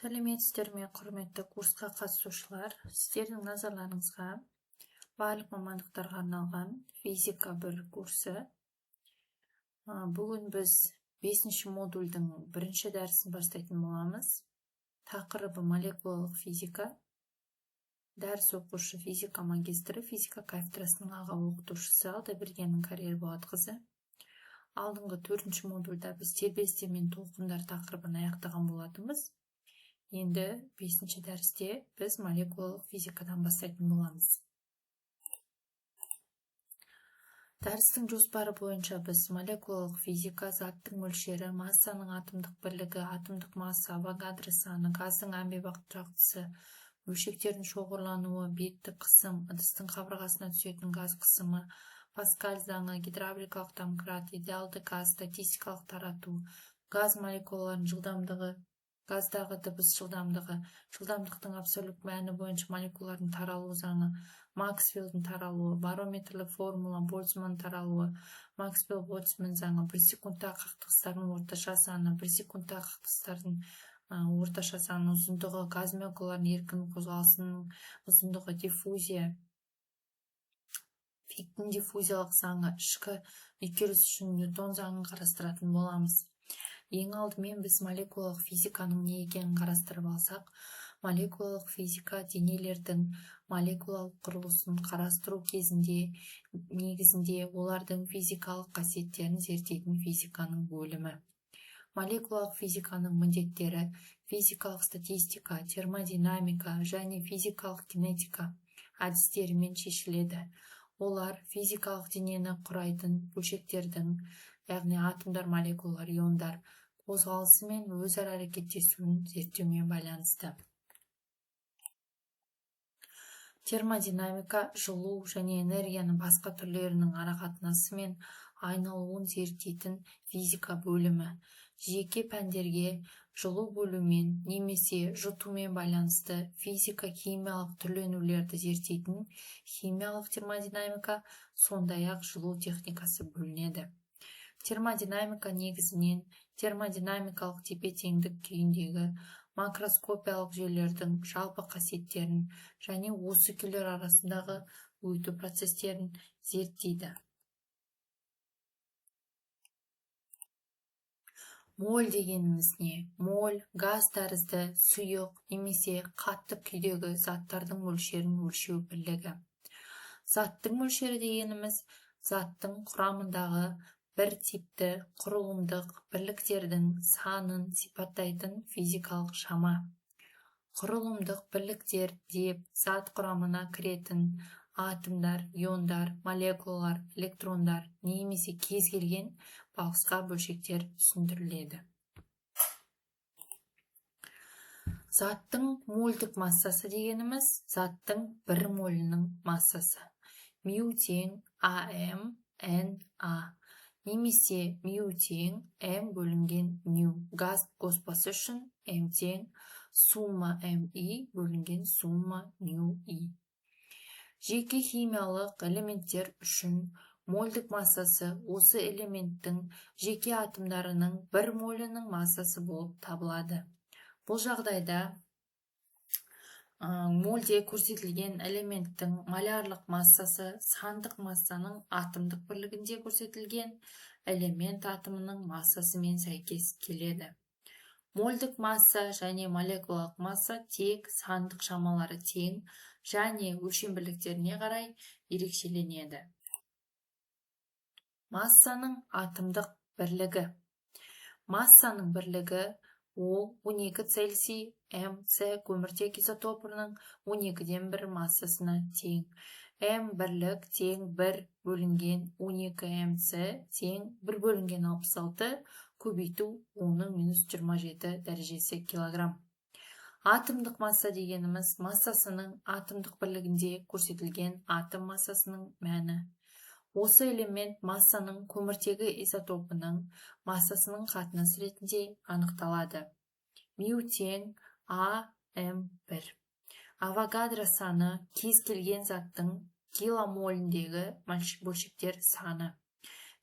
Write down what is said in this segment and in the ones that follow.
Сәлеметсіздер ме, құрметті курсқа қатысушылар. Сіздердің назарларыңызға барлық мамандықтарға арналған физика 1 курсы. Бүгін біз 5-ші модульдің 1-ші дәрісін бастайтын боламыз. Тақырыбы молекулалық физика. Дәріс оқушы физика магистрі, физика кафедрасының аға оқытушысы Алдабергеннің Карьерболатқызы. Алдыңғы 4-ші модульда біз тербелістер мен толқындар тақырыбын аяқтаған болатынбыз. Енді 5-ші дәрісте біз молекулалық физикадан бастайтын боламыз. Дәрістің жоспары бойынша біз молекулалық физика, заттың мөлшері, массаның атомдық бірлігі, атомдық масса, Авогадро саны, газдың әмбебап тұрақтысы, бөлшектердің шоғырлануы, беттік қысым, ыдыстың қабырғасына түсетін газ қысымы, Паскаль заңы, гидравликалық домкрат, идеалды газ, статистикалық тарату, газ молекулаларының жылдамдығы, газдағы дыбыс жылдамдығы, жылдамдықтың абсолют мәні бойынша молекулалардың таралу заңы, Максвеллдің таралуы, барометрлік формула, Больцман таралуы, Максвелл-Больцман заңы, 1 секундтағы қақтығыстардың орташа саны, 1 секундтағы қақтығыстардың орташа саны, ұзындығы, газ молекулаларының еркін қозғалысының ұзындығы, диффузия, Фиктің диффузиялық заңы, ішкі үйкеліс үшін Ньютон заңын қарастыратын боламыз. Ең алдымен біз молекулалық физиканың не екенін қарастырып алсақ, молекулалық физика денелердің молекулалық құрылысын қарастыру кезінде негізінде олардың физикалық қасиеттерін зерттейтін физиканың бөлімі. Молекулалық физиканың міндеттері физикалық статистика, термодинамика және физикалық кинетика әдістерімен шешіледі. Олар физикалық денені құрайтын бөлшектердің, яғни атомдар, молекулалар, иондар қозғалысы мен өзара әрекеттесуін зерттеумен байланысты. Термодинамика жылу және энергияның басқа түрлерінің арақатынасы мен айналуын зерттейтін физика бөлімі. Жеке пәндерге жылу бөлумен немесе жұтумен байланысты физика-химиялық түрленулерді зерттейтін химиялық термодинамика, сондай-ақ жылу техникасы бөлінеді. Термодинамика негізінен термодинамикалық тепе-теңдік күйіндегі макроскопиялық жүйелердің жалпы қасиеттерін және осы күйлер арасындағы өту процестерін зерттейді. Моль дегеніміз не? Моль газ тәрізді, сұйық немесе қатты күйдегі заттардың мөлшерін өлшеу бірлігі. Заттың мөлшері дегеніміз заттың құрамындағы бір типті құрылымдық бірліктердің санын сипаттайтын физикалық шама. Құрылымдық бірліктер деп зат құрамына кіретін атомдар, иондар, молекулалар, электрондар немесе кез келген басқа бөлшектер түсіндіріледі. Заттың мольдік массасы дегеніміз заттың бір молінің массасы. Мю тең АМ НА немесе мю тең М бөлінген мю. Газ қоспасы үшін М тең сумма МИ бөлінген сумма ню И. Жеке химиялық элементтер үшін мольдік массасы осы элементтің жеке атомдарының бір молінің массасы болып табылады. Бұл жағдайда мольде көрсетілген элементтің молярлық массасы сандық массаның атомдық бірлігінде көрсетілген элемент атомының массасымен сәйкес келеді. Мольдік масса және молекулалық масса тек сандық шамалары тең және өлшем бірліктеріне қарай ерекшеленеді. Массаның атомдық бірлігі. Массаның бірлігі ол 12 Цельсий МС көміртек изотопының 12-ден 1 массасына тең. М бірлік тең 1 бөлінген 12 МС тең 1 бөлінген 66 көбейту 10-27 дәрежесі килограмм. Атомдық масса дегеніміз массасының атомдық бірлігінде көрсетілген атом массасының мәні. Осы элемент массаның көміртегі изотопының массасының қатынасы ретінде анықталады. Мю тең АМ1. Авогадро саны кез келген заттың киломоліндегі бөлшектер саны.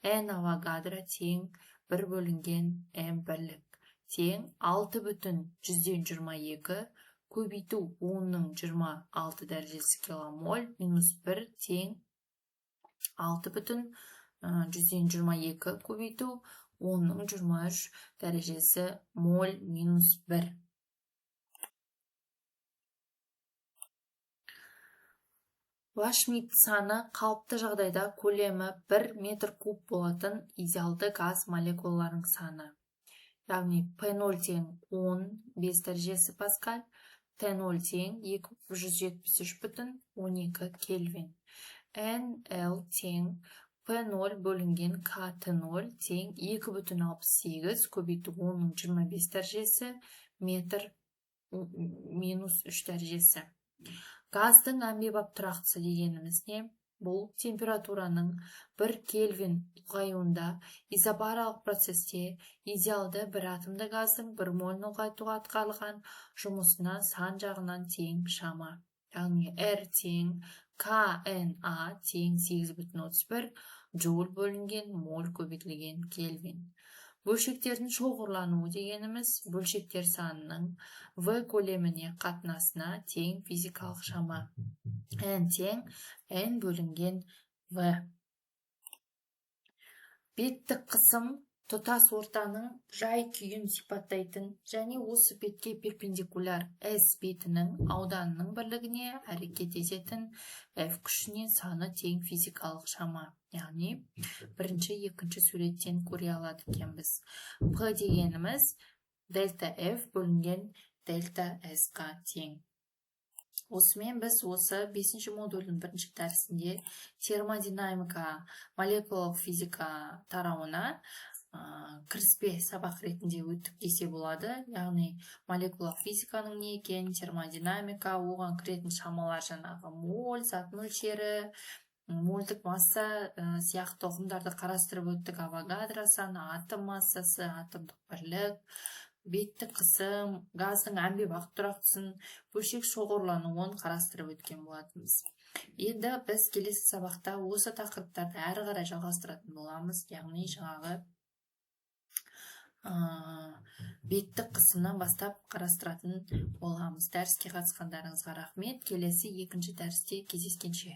N Авогадро тең 1 бөлінген М бірлік. тең 6,22 көбейту 10-26 дәрежесі киломоль минус 1 тең 6,22 көбейту 10-23 дәрежесі моль минус 1. Лашмит саны қалыпты жағдайда көлемі 1 метр куб болатын идеалды газ молекулаларының саны. Яғни P0 тең 15 дәрежесі паскаль, T0 тең 273,12 кельвин. NL тең P0 бөлінген KT0 тең 2,68 көбейту 10-25 дәрежесі метр минус 3 дәрежесі. Газдың әмбебап тұрақтысы дегеніміз не? Бұл температураның 1 кельвин ұлғаюында изобаралық процесте идеалды бір атомды газдың 1 молін ұлғайтуға атқарылған жұмысына сан жағынан тең шама. Яғни R тең KNA тең 8,31 джоуль бөлінген моль көбейтілген кельвин. Бөлшектердің шоғырлануы дегеніміз бөлшектер санының V көлеміне қатынасына тең физикалық шама. N тең N бөлінген V. Беттік қысым тұтас ортаның жай күйін сипаттайтын және осы бетке перпендикуляр S бетінің ауданының бірлігіне әрекет ететін F күшіне саны тең физикалық шама. Яғни бірінші, екінші суреттен көре алады екенбіз. P дегеніміз дельта F бөлінген дельта S-қа тең. Осымен біз осы 5-ші модулдің бірінші дәрісінде термодинамика, молекулалық физика тарауына кіріспе сабақ ретінде өттік десе болады. Яғни молекулалық физиканың не екен, термодинамика, оған кіретін шамалар жаңағы моль, зат мөлшері, мольдік масса сияқты ұғымдарды қарастырып өттік. Авогадро саны, атом массасы, атомдық бірлік, беттік қысым, газдың әмбебап тұрақтысын, бөлшек шоғырлануын қарастырып өткен болатынбыз. Енді біз келесі сабақта осы тақырыптарды әрі қарай жалғастыратын боламыз. Яғни жаңағы беттік қысымнан бастап қарастыратын боламыз. Дәріске қатысқандарыңызға рахмет. Келесі екінші дәрісте кездескенше.